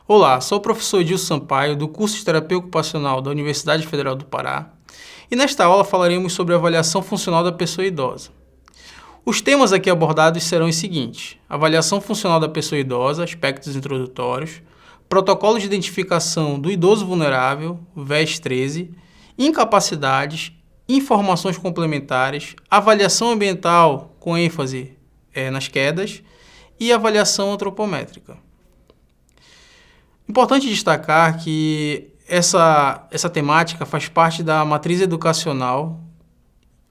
Olá, sou o professor Edilson Sampaio, do curso de Terapia Ocupacional da Universidade Federal do Pará, e nesta aula falaremos sobre a avaliação funcional da pessoa idosa. Os temas aqui abordados serão os seguintes: avaliação funcional da pessoa idosa, aspectos introdutórios, protocolo de identificação do idoso vulnerável, VES 13, incapacidades, informações complementares, avaliação ambiental com ênfase nas quedas e avaliação antropométrica. Importante destacar que essa temática faz parte da matriz educacional,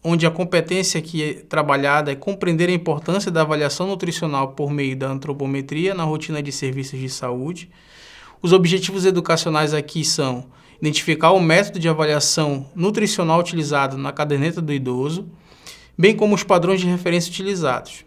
onde a competência aqui trabalhada é compreender a importância da avaliação nutricional por meio da antropometria na rotina de serviços de saúde. Os objetivos educacionais aqui são identificar o método de avaliação nutricional utilizado na caderneta do idoso, bem como os padrões de referência utilizados.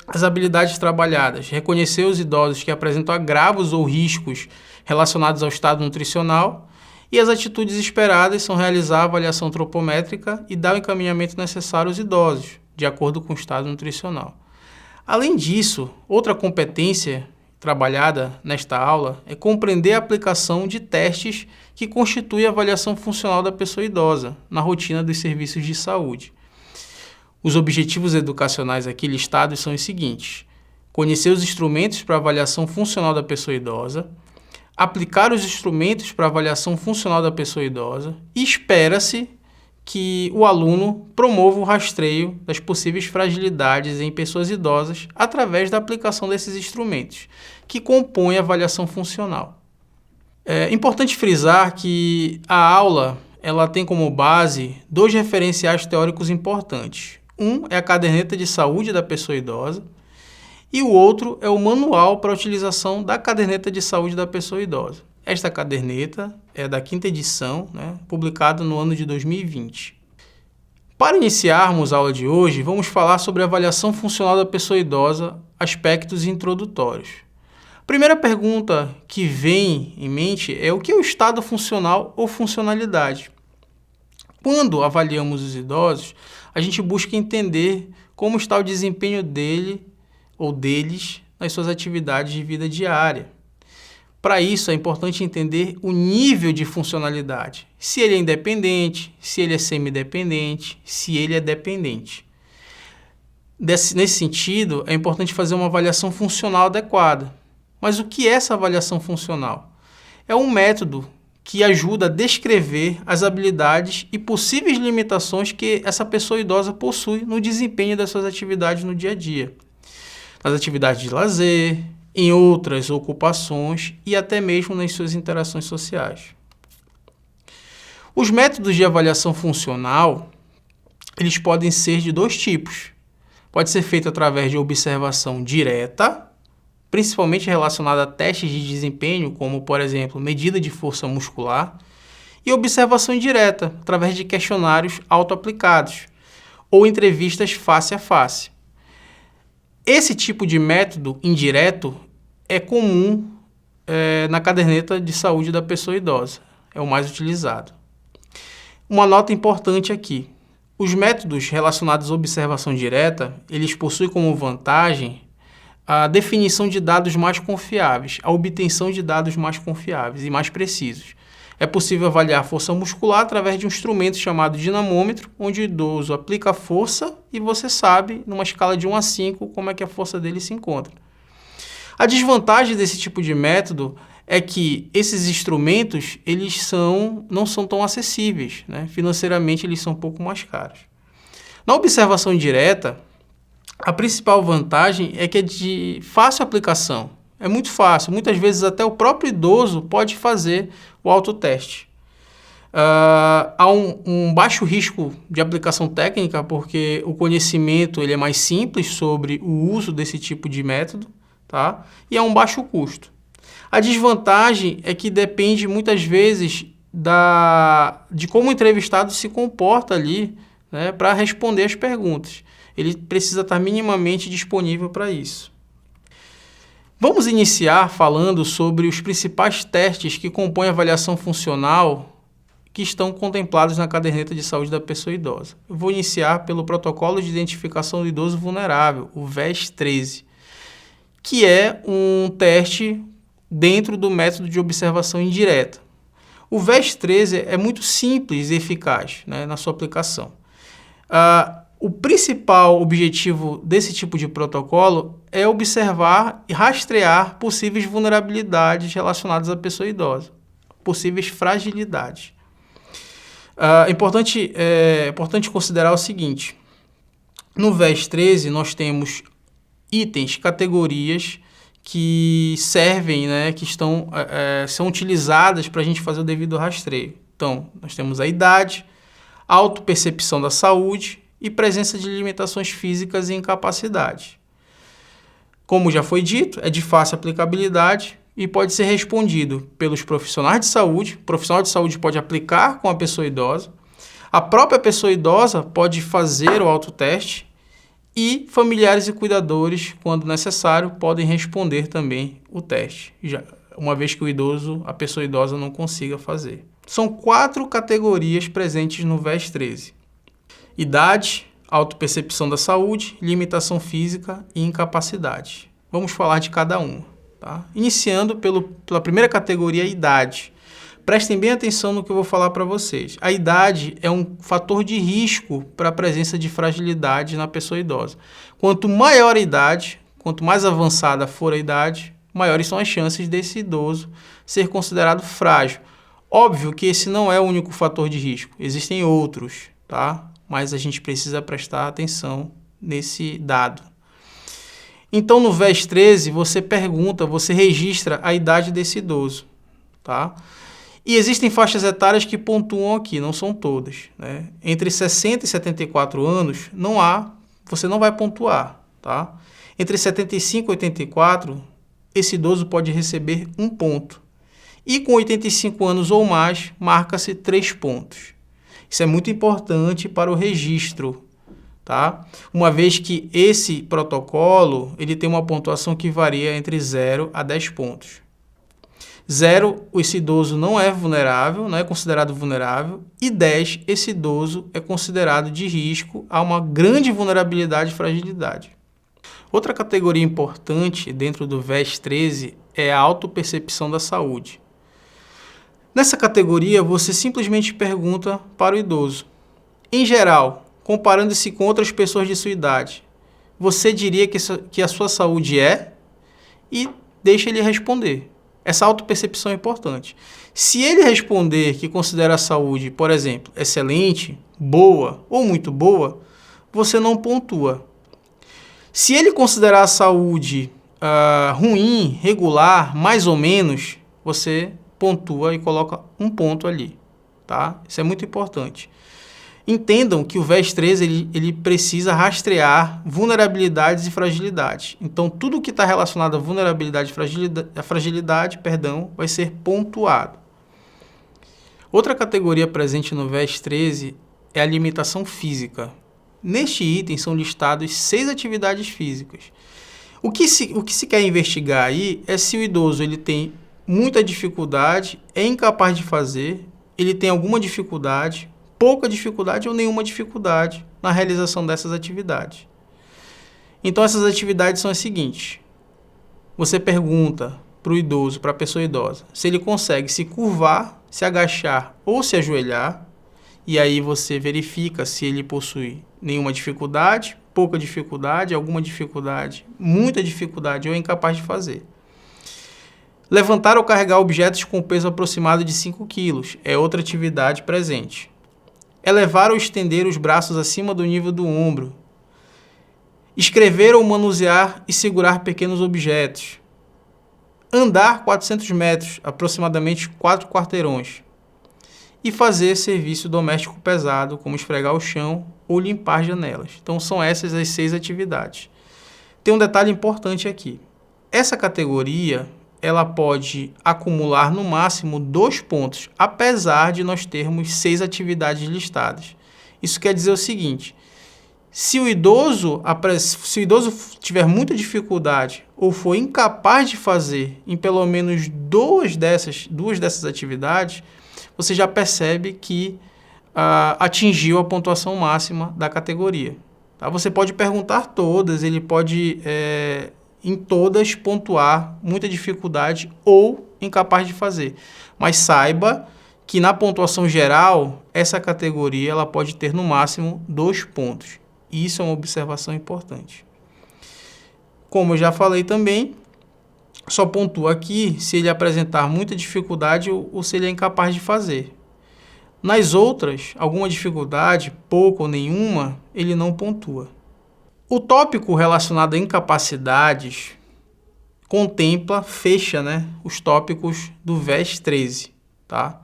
As habilidades trabalhadas: reconhecer os idosos que apresentam agravos ou riscos relacionados ao estado nutricional, e as atitudes esperadas são realizar a avaliação antropométrica e dar o encaminhamento necessário aos idosos, de acordo com o estado nutricional. Além disso, outra competência trabalhada nesta aula é compreender a aplicação de testes que constituem a avaliação funcional da pessoa idosa na rotina dos serviços de saúde. Os objetivos educacionais aqui listados são os seguintes: conhecer os instrumentos para avaliação funcional da pessoa idosa, aplicar os instrumentos para avaliação funcional da pessoa idosa, e espera-se que o aluno promova o rastreio das possíveis fragilidades em pessoas idosas através da aplicação desses instrumentos, que compõem a avaliação funcional. É importante frisar que a aula ela tem como base dois referenciais teóricos importantes. Um é a caderneta de saúde da pessoa idosa e o outro é o manual para a utilização da caderneta de saúde da pessoa idosa. Esta caderneta é da 5ª edição, publicada no ano de 2020. Para iniciarmos a aula de hoje, vamos falar sobre a avaliação funcional da pessoa idosa, aspectos introdutórios. A primeira pergunta que vem em mente é: o que é o estado funcional ou funcionalidade? Quando avaliamos os idosos, a gente busca entender como está o desempenho dele ou deles nas suas atividades de vida diária. Para isso, é importante entender o nível de funcionalidade, se ele é independente, se ele é semidependente, se ele é dependente. Nesse sentido, é importante fazer uma avaliação funcional adequada. Mas o que é essa avaliação funcional? É um método que ajuda a descrever as habilidades e possíveis limitações que essa pessoa idosa possui no desempenho das suas atividades no dia a dia, nas atividades de lazer, em outras ocupações e até mesmo nas suas interações sociais. Os métodos de avaliação funcional, eles podem ser de dois tipos. Pode ser feito através de observação direta, principalmente relacionada a testes de desempenho, como, por exemplo, medida de força muscular, e observação indireta, através de questionários autoaplicados ou entrevistas face a face. Esse tipo de método indireto é comum na caderneta de saúde da pessoa idosa, é o mais utilizado. Uma nota importante aqui: os métodos relacionados à observação direta, eles possuem como vantagem a definição de dados mais confiáveis, a obtenção de dados mais confiáveis e mais precisos. É possível avaliar a força muscular através de um instrumento chamado dinamômetro, onde o idoso aplica a força e você sabe, numa escala de 1 a 5, como é que a força dele se encontra. A desvantagem desse tipo de método é que esses instrumentos eles não são tão acessíveis, financeiramente eles são um pouco mais caros. Na observação indireta, a principal vantagem é que é de fácil aplicação. É muito fácil. Muitas vezes até o próprio idoso pode fazer o autoteste. Há um baixo risco de aplicação técnica, porque o conhecimento ele é mais simples sobre o uso desse tipo de método, tá? E há um baixo custo. A desvantagem é que depende muitas vezes de como o entrevistado se comporta ali, para responder as perguntas. Ele precisa estar minimamente disponível para isso. Vamos iniciar falando sobre os principais testes que compõem a avaliação funcional que estão contemplados na caderneta de saúde da pessoa idosa. Eu vou iniciar pelo protocolo de identificação do idoso vulnerável, o VES 13, que é um teste dentro do método de observação indireta. O VES 13 é muito simples e eficaz, né, na sua aplicação. O principal objetivo desse tipo de protocolo é observar e rastrear possíveis vulnerabilidades relacionadas à pessoa idosa, possíveis fragilidades. É importante considerar o seguinte: no VES 13 nós temos itens, categorias que servem, né, que são utilizadas para a gente fazer o devido rastreio. Então, nós temos a idade, autopercepção da saúde e presença de limitações físicas e incapacidade. Como já foi dito, é de fácil aplicabilidade e pode ser respondido pelos profissionais de saúde. O profissional de saúde pode aplicar com a pessoa idosa, a própria pessoa idosa pode fazer o autoteste e familiares e cuidadores, quando necessário, podem responder também o teste, uma vez que a pessoa idosa não consiga fazer. São 4 categorias presentes no VES 13. Idade, autopercepção da saúde, limitação física e incapacidade. Vamos falar de cada uma, tá? Iniciando pela primeira categoria, idade. Prestem bem atenção no que eu vou falar para vocês. A idade é um fator de risco para a presença de fragilidade na pessoa idosa. Quanto maior a idade, quanto mais avançada for a idade, maiores são as chances desse idoso ser considerado frágil. Óbvio que esse não é o único fator de risco, existem outros, tá? Mas a gente precisa prestar atenção nesse dado. Então, no VES 13, você registra a idade desse idoso, tá? E existem faixas etárias que pontuam aqui, não são todas, né? Entre 60 e 74 anos, você não vai pontuar, tá? Entre 75 e 84, esse idoso pode receber 1 ponto. E com 85 anos ou mais, marca-se 3 pontos. Isso é muito importante para o registro, tá? Uma vez que esse protocolo ele tem uma pontuação que varia entre 0 a 10 pontos. 0, esse idoso não é vulnerável, não é considerado vulnerável, e 10, esse idoso é considerado de risco a uma grande vulnerabilidade e fragilidade. Outra categoria importante dentro do VES 13 é a autopercepção da saúde. Nessa categoria, você simplesmente pergunta para o idoso: em geral, comparando-se com outras pessoas de sua idade, você diria que a sua saúde é? E deixa ele responder. Essa autopercepção é importante. Se ele responder que considera a saúde, por exemplo, excelente, boa ou muito boa, você não pontua. Se ele considerar a saúde ruim, regular, mais ou menos, você pontua e coloca 1 ponto ali, tá? Isso é muito importante. Entendam que o VES 13 ele precisa rastrear vulnerabilidades e fragilidades. Então, tudo que está relacionado a vulnerabilidade e fragilidade, vai ser pontuado. Outra categoria presente no VES 13 é a limitação física. Neste item são listadas 6 atividades físicas. O que se quer investigar aí é se o idoso ele tem muita dificuldade, é incapaz de fazer, ele tem alguma dificuldade, pouca dificuldade ou nenhuma dificuldade na realização dessas atividades. Então, essas atividades são as seguintes. Você pergunta para o idoso, para a pessoa idosa, se ele consegue se curvar, se agachar ou se ajoelhar, e aí você verifica se ele possui nenhuma dificuldade, pouca dificuldade, alguma dificuldade, muita dificuldade ou é incapaz de fazer. Levantar ou carregar objetos com peso aproximado de 5 kg é outra atividade presente. Elevar ou estender os braços acima do nível do ombro. Escrever ou manusear e segurar pequenos objetos. Andar 400 metros, aproximadamente 4 quarteirões. E fazer serviço doméstico pesado, como esfregar o chão ou limpar janelas. Então, são essas as 6 atividades. Tem um detalhe importante aqui. Essa categoria ela pode acumular no máximo 2 pontos, apesar de nós termos 6 atividades listadas. Isso quer dizer o seguinte: se o idoso tiver muita dificuldade ou for incapaz de fazer em pelo menos duas dessas atividades, você já percebe que atingiu a pontuação máxima da categoria. Tá? Você pode perguntar todas, ele pode em todas pontuar muita dificuldade ou incapaz de fazer. Mas saiba que na pontuação geral, essa categoria ela pode ter no máximo 2 pontos. Isso é uma observação importante. Como eu já falei também, só pontua aqui se ele apresentar muita dificuldade ou se ele é incapaz de fazer. Nas outras, alguma dificuldade, pouca ou nenhuma, ele não pontua. O tópico relacionado a incapacidades fecha, os tópicos do VES 13, tá?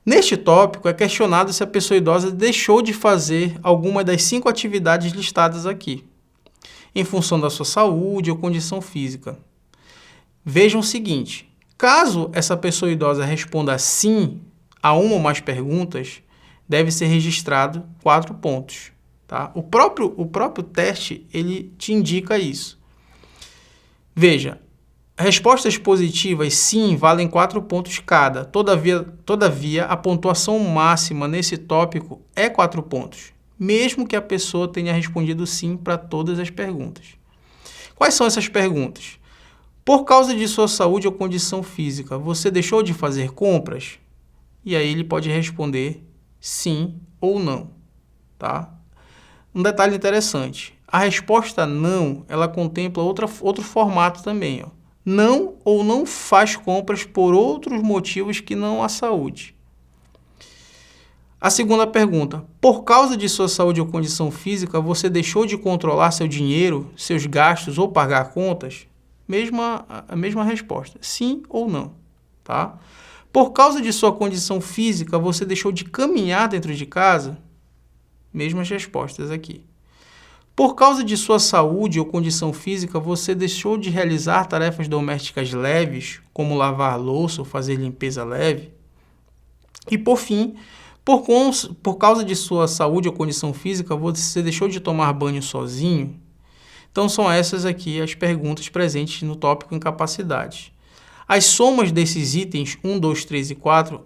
Neste tópico, é questionado se a pessoa idosa deixou de fazer alguma das 5 atividades listadas aqui, em função da sua saúde ou condição física. Vejam o seguinte, caso essa pessoa idosa responda sim a uma ou mais perguntas, deve ser registrado 4 pontos. Tá? O próprio teste ele te indica isso. Veja, respostas positivas sim valem 4 pontos cada. Todavia, a pontuação máxima nesse tópico é 4 pontos, mesmo que a pessoa tenha respondido sim para todas as perguntas. Quais são essas perguntas? Por causa de sua saúde ou condição física, você deixou de fazer compras? E aí ele pode responder sim ou não, tá? Um detalhe interessante, a resposta não, ela contempla outro formato também, ó. Não ou não faz compras por outros motivos que não a saúde. A segunda pergunta, por causa de sua saúde ou condição física, você deixou de controlar seu dinheiro, seus gastos ou pagar contas? A mesma resposta, sim ou não, tá? Por causa de sua condição física, você deixou de caminhar dentro de casa? Mesmas respostas aqui. Por causa de sua saúde ou condição física, você deixou de realizar tarefas domésticas leves, como lavar louça ou fazer limpeza leve? E por fim, por causa de sua saúde ou condição física, você deixou de tomar banho sozinho? Então são essas aqui as perguntas presentes no tópico incapacidade. As somas desses itens 1, 2, 3 e 4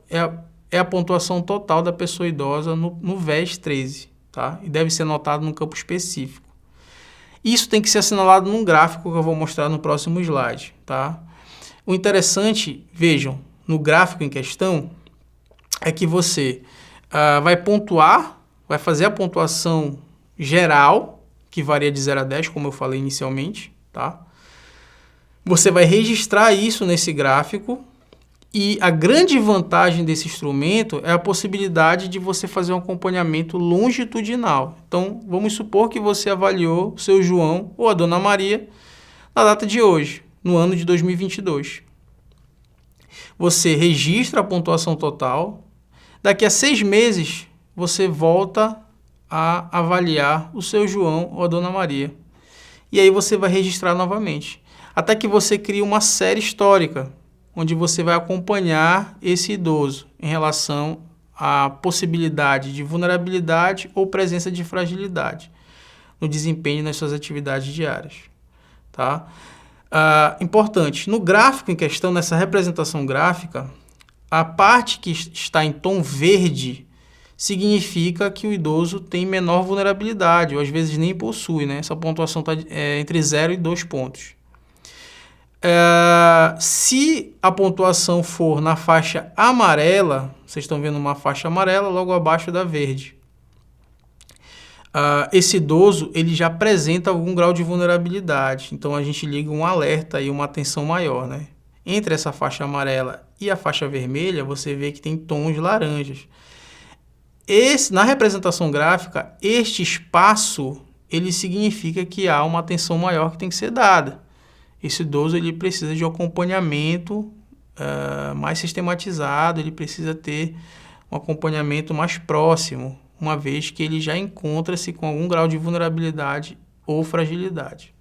é a pontuação total da pessoa idosa no VES 13, tá? E deve ser anotado num campo específico. Isso tem que ser assinalado num gráfico que eu vou mostrar no próximo slide, tá? O interessante, vejam, no gráfico em questão, é que você vai pontuar, vai fazer a pontuação geral, que varia de 0 a 10, como eu falei inicialmente, tá? Você vai registrar isso nesse gráfico e a grande vantagem desse instrumento é a possibilidade de você fazer um acompanhamento longitudinal. Então, vamos supor que você avaliou o seu João ou a Dona Maria na data de hoje, no ano de 2022. Você registra a pontuação total, daqui a 6 meses você volta a avaliar o seu João ou a Dona Maria. E aí você vai registrar novamente, até que você crie uma série histórica, onde você vai acompanhar esse idoso em relação à possibilidade de vulnerabilidade ou presença de fragilidade no desempenho das suas atividades diárias. Tá? Importante, no gráfico em questão, nessa representação gráfica, a parte que está em tom verde significa que o idoso tem menor vulnerabilidade, ou às vezes nem possui, né? Essa pontuação está entre 0 e 2 pontos. Se a pontuação for na faixa amarela, vocês estão vendo uma faixa amarela logo abaixo da verde, esse idoso ele já apresenta algum grau de vulnerabilidade, então a gente liga um alerta e uma atenção maior, né? Entre essa faixa amarela e a faixa vermelha, você vê que tem tons laranjas. Na representação gráfica, este espaço ele significa que há uma atenção maior que tem que ser dada. Esse idoso ele precisa de um acompanhamento mais sistematizado, ele precisa ter um acompanhamento mais próximo, uma vez que ele já encontra-se com algum grau de vulnerabilidade ou fragilidade.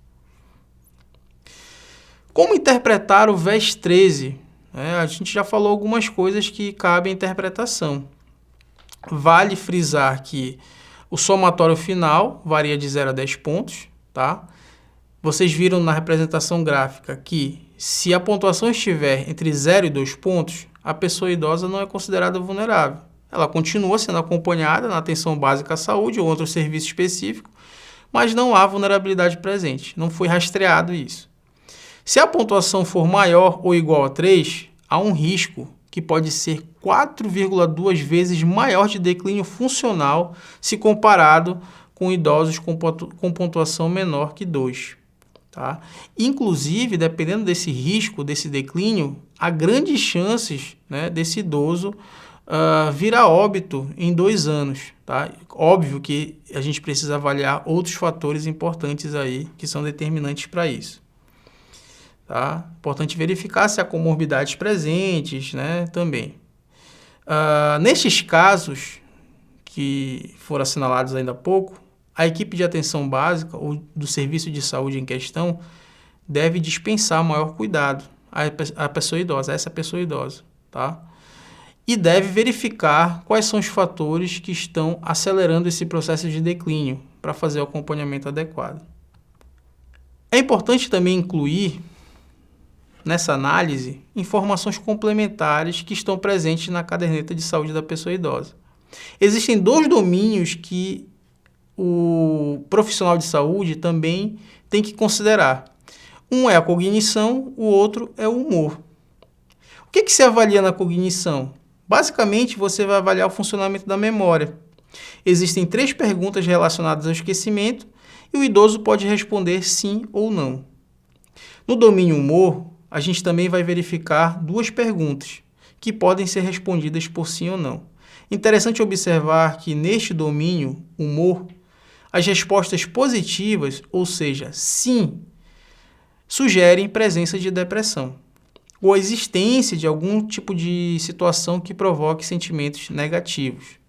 Como interpretar o VES 13? A gente já falou algumas coisas que cabem à interpretação. Vale frisar que o somatório final varia de 0 a 10 pontos, tá? Vocês viram na representação gráfica que se a pontuação estiver entre 0 e 2 pontos, a pessoa idosa não é considerada vulnerável. Ela continua sendo acompanhada na atenção básica à saúde ou outro serviço específico, mas não há vulnerabilidade presente, não foi rastreado isso. Se a pontuação for maior ou igual a 3, há um risco que pode ser 4,2 vezes maior de declínio funcional se comparado com idosos com pontuação menor que 2. Tá? Inclusive, dependendo desse risco, desse declínio, há grandes chances, né, desse idoso vir a óbito em 2 anos. Tá? Óbvio que a gente precisa avaliar outros fatores importantes aí que são determinantes para isso. Tá? Importante verificar se há comorbidades presentes, né, também. Nestes casos que foram assinalados ainda há pouco, a equipe de atenção básica ou do serviço de saúde em questão deve dispensar maior cuidado à pessoa idosa, a essa pessoa idosa, tá? E deve verificar quais são os fatores que estão acelerando esse processo de declínio para fazer o acompanhamento adequado. É importante também incluir nessa análise informações complementares que estão presentes na caderneta de saúde da pessoa idosa. Existem 2 domínios que o profissional de saúde também tem que considerar. Um é a cognição, o outro é o humor. O que se avalia na cognição? Basicamente, você vai avaliar o funcionamento da memória. Existem 3 perguntas relacionadas ao esquecimento e o idoso pode responder sim ou não. No domínio humor, a gente também vai verificar 2 perguntas que podem ser respondidas por sim ou não. Interessante observar que neste domínio, humor, as respostas positivas, ou seja, sim, sugerem presença de depressão ou a existência de algum tipo de situação que provoque sentimentos negativos.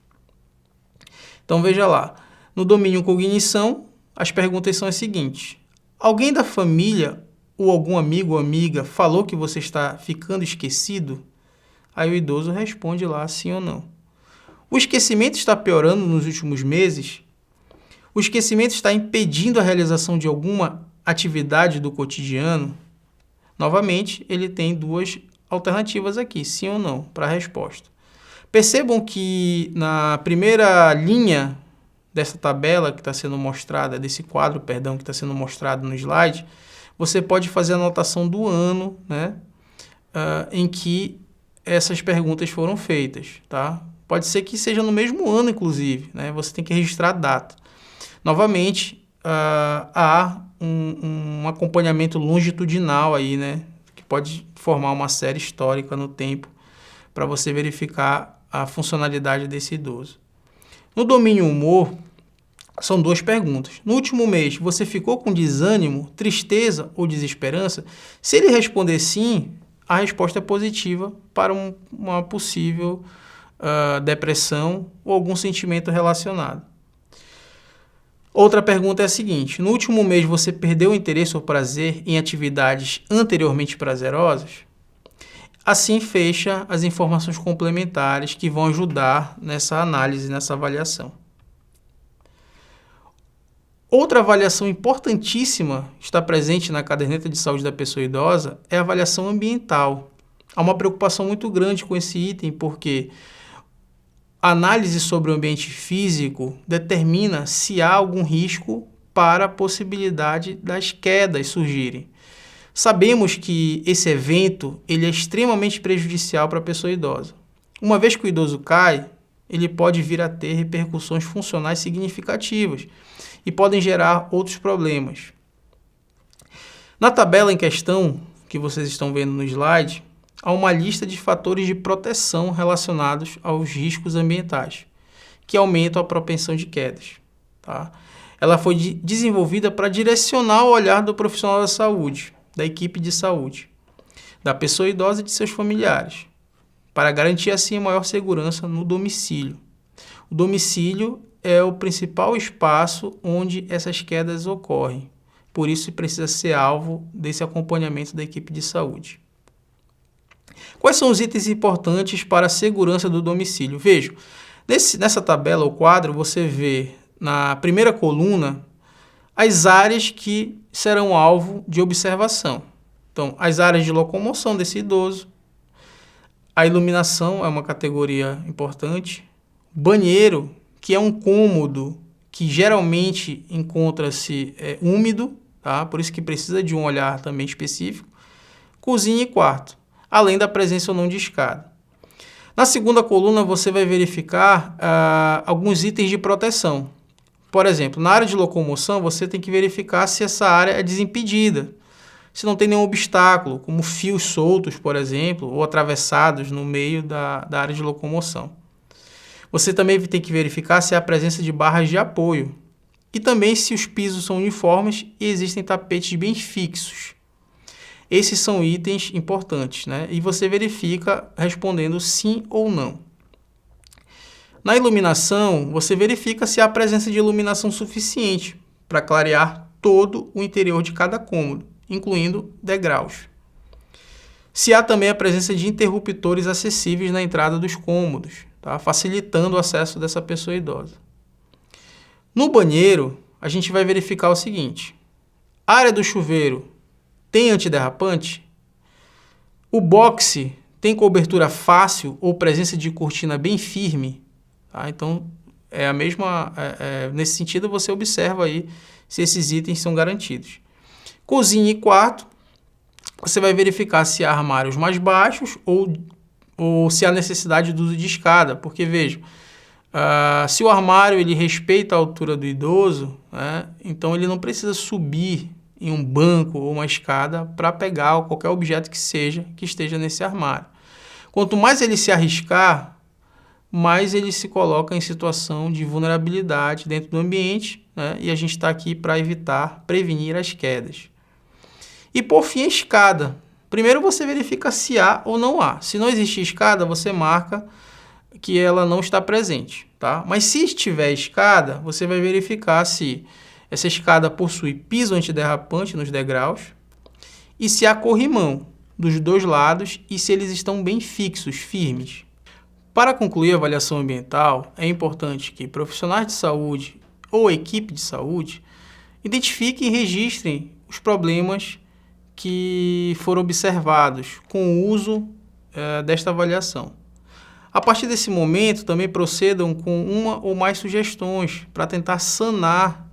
Então, veja lá, no domínio cognição, as perguntas são as seguintes. Alguém da família ou algum amigo ou amiga falou que você está ficando esquecido? Aí o idoso responde lá sim ou não. O esquecimento está piorando nos últimos meses? O esquecimento está impedindo a realização de alguma atividade do cotidiano? Novamente, ele tem 2 alternativas aqui, sim ou não, para a resposta. Percebam que na primeira linha dessa tabela que está sendo mostrada, desse quadro, perdão, que está sendo mostrado no slide, você pode fazer a anotação do ano, né, em que essas perguntas foram feitas. Tá? Pode ser que seja no mesmo ano, inclusive, né? Você tem que registrar a data. Novamente, há um acompanhamento longitudinal aí, né, que pode formar uma série histórica no tempo para você verificar a funcionalidade desse idoso. No domínio humor, são 2 perguntas. No último mês, você ficou com desânimo, tristeza ou desesperança? Se ele responder sim, a resposta é positiva para uma possível depressão ou algum sentimento relacionado. Outra pergunta é a seguinte: no último mês você perdeu o interesse ou prazer em atividades anteriormente prazerosas? Assim fecha as informações complementares que vão ajudar nessa análise, nessa avaliação. Outra avaliação importantíssima que está presente na caderneta de saúde da pessoa idosa é a avaliação ambiental. Há uma preocupação muito grande com esse item porque a análise sobre o ambiente físico determina se há algum risco para a possibilidade das quedas surgirem. Sabemos que esse evento ele é extremamente prejudicial para a pessoa idosa. Uma vez que o idoso cai, ele pode vir a ter repercussões funcionais significativas e podem gerar outros problemas. Na tabela em questão, que vocês estão vendo no slide, há uma lista de fatores de proteção relacionados aos riscos ambientais, que aumentam a propensão de quedas. Tá? Ela foi desenvolvida para direcionar o olhar do profissional da saúde, da equipe de saúde, da pessoa idosa e de seus familiares, para garantir assim maior segurança no domicílio. O domicílio é o principal espaço onde essas quedas ocorrem, por isso precisa ser alvo desse acompanhamento da equipe de saúde. Quais são os itens importantes para a segurança do domicílio? Vejam, nessa tabela ou quadro você vê na primeira coluna as áreas que serão alvo de observação. Então, as áreas de locomoção desse idoso, a iluminação é uma categoria importante, banheiro, que é um cômodo que geralmente encontra-se úmido, tá? Por isso que precisa de um olhar também específico. Cozinha e quarto, além da presença ou não de escada. Na segunda coluna, você vai verificar alguns itens de proteção. Por exemplo, na área de locomoção, você tem que verificar se essa área é desimpedida, se não tem nenhum obstáculo, como fios soltos, por exemplo, ou atravessados no meio da área de locomoção. Você também tem que verificar se há a presença de barras de apoio e também se os pisos são uniformes e existem tapetes bem fixos. Esses são itens importantes, né? E você verifica respondendo sim ou não. Na iluminação, você verifica se há a presença de iluminação suficiente para clarear todo o interior de cada cômodo, incluindo degraus. Se há também a presença de interruptores acessíveis na entrada dos cômodos, tá? Facilitando o acesso dessa pessoa idosa. No banheiro, a gente vai verificar o seguinte: a área do chuveiro tem antiderrapante? O boxe tem cobertura fácil ou presença de cortina bem firme? Tá? Então, nesse sentido, você observa aí se esses itens são garantidos. Cozinha e quarto, você vai verificar se há armários mais baixos ou se há necessidade do uso de escada, porque veja, se o armário ele respeita a altura do idoso, né, então ele não precisa subir em um banco ou uma escada para pegar qualquer objeto que esteja nesse armário. Quanto mais ele se arriscar, mais ele se coloca em situação de vulnerabilidade dentro do ambiente, né, e a gente está aqui para prevenir as quedas. E por fim, a escada. Primeiro você verifica se há ou não há. Se não existe escada, você marca que ela não está presente, tá? Mas se estiver escada, você vai verificar se essa escada possui piso antiderrapante nos degraus e se há corrimão dos dois lados e se eles estão bem fixos, firmes. Para concluir a avaliação ambiental, é importante que profissionais de saúde ou equipe de saúde identifiquem e registrem os problemas que foram observados com o uso desta avaliação. A partir desse momento, também procedam com uma ou mais sugestões para tentar sanar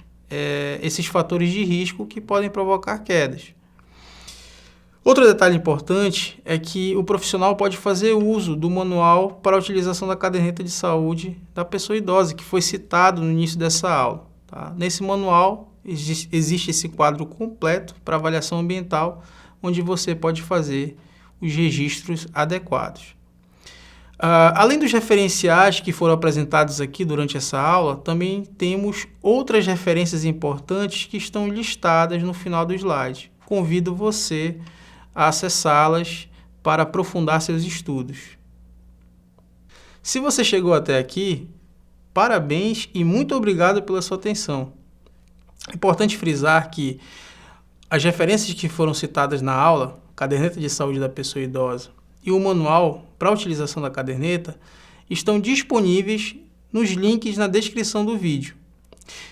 esses fatores de risco que podem provocar quedas. Outro detalhe importante é que o profissional pode fazer uso do manual para a utilização da caderneta de saúde da pessoa idosa, que foi citado no início dessa aula. Tá? Nesse manual existe esse quadro completo para avaliação ambiental, onde você pode fazer os registros adequados. Além dos referenciais que foram apresentados aqui durante essa aula, também temos outras referências importantes que estão listadas no final do slide. Convido você a acessá-las para aprofundar seus estudos. Se você chegou até aqui, parabéns e muito obrigado pela sua atenção. É importante frisar que as referências que foram citadas na aula, caderneta de saúde da pessoa idosa, e o manual para a utilização da caderneta estão disponíveis nos links na descrição do vídeo.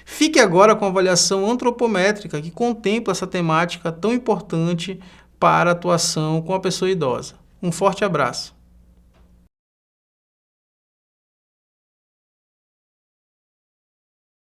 Fique agora com a avaliação antropométrica que contempla essa temática tão importante para a atuação com a pessoa idosa. Um forte abraço.